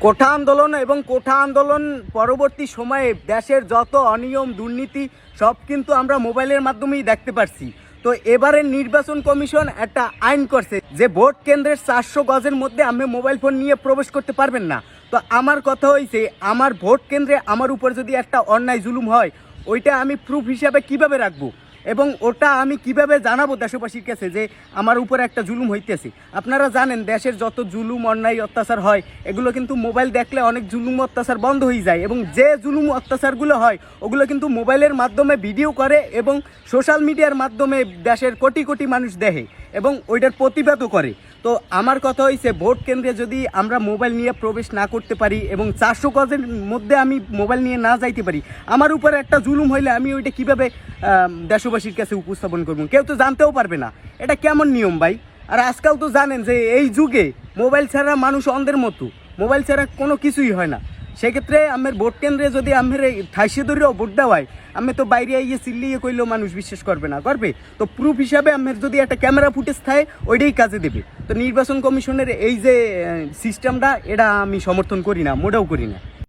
কোঠা আন্দোলন এবং কোঠা আন্দোলন পরবর্তী সময়ে দেশের যত অনিয়ম দুর্নীতি সব কিন্তু আমরা মোবাইলের মাধ্যমেই দেখতে পারছি। তো এবারের নির্বাচন কমিশন একটা আইন করছে যে ভোট কেন্দ্রের 400 গজের মধ্যে আপনি মোবাইল ফোন নিয়ে প্রবেশ করতে পারবেন না। তো আমার কথা হয়েছে, আমার ভোট কেন্দ্রে আমার উপর যদি একটা অন্যায় জুলুম হয়, ওইটা আমি প্রুফ হিসাবে কিভাবে রাখবো এবং ওটা আমি কিভাবে জানাবো দেশবাসীর কাছে যে আমার উপর একটা জুলুম হইতেছে। আপনারা জানেন দেশের যত জুলুম অন্যায় অত্যাচার হয় এগুলো কিন্তু মোবাইল দেখলে অনেক জুলুম অত্যাচার বন্ধ হয়ে যায়, এবং যে জুলুম অত্যাচারগুলো হয় ওগুলো কিন্তু মোবাইলের মাধ্যমে ভিডিও করে এবং সোশ্যাল মিডিয়ার মাধ্যমে দেশের কোটি কোটি মানুষ দেখে এবং ওইটার প্রতিবাদও করে। তো আমার কথা হয়েছে, ভোট কেন্দ্রে যদি আমরা মোবাইল নিয়ে প্রবেশ না করতে পারি এবং 400 গজের মধ্যে আমি মোবাইল নিয়ে না যাইতে পারি, আমার উপর একটা জুলুম হইলে আমি ওইটা কীভাবে দেশবাসীর কাছে উপস্থাপন করব? কেউ তো জানতেও পারবে না। এটা কেমন নিয়ম ভাই? আর আজকাল তো জানেন যে এই যুগে মোবাইল ছাড়া মানুষ অন্ধের মতো, মোবাইল ছাড়া কোনো কিছুই হয় না। সেক্ষেত্রে আমার ভোট কেন্দ্রে যদি আমার ঠাইসে ধরেও ভোট দেওয়ায়, আমি তো বাইরে গিয়ে চিল্লিয়ে কইলেও মানুষ বিশ্বাস করবে না, করবে? তো প্রুফ হিসাবে আমার যদি একটা ক্যামেরা ফুটেজ থাকে ওইটাই কাজে দেবে। তো নির্বাচন কমিশনের এই যে সিস্টেমটা, এটা আমি সমর্থন করি না, মোটেও করি না।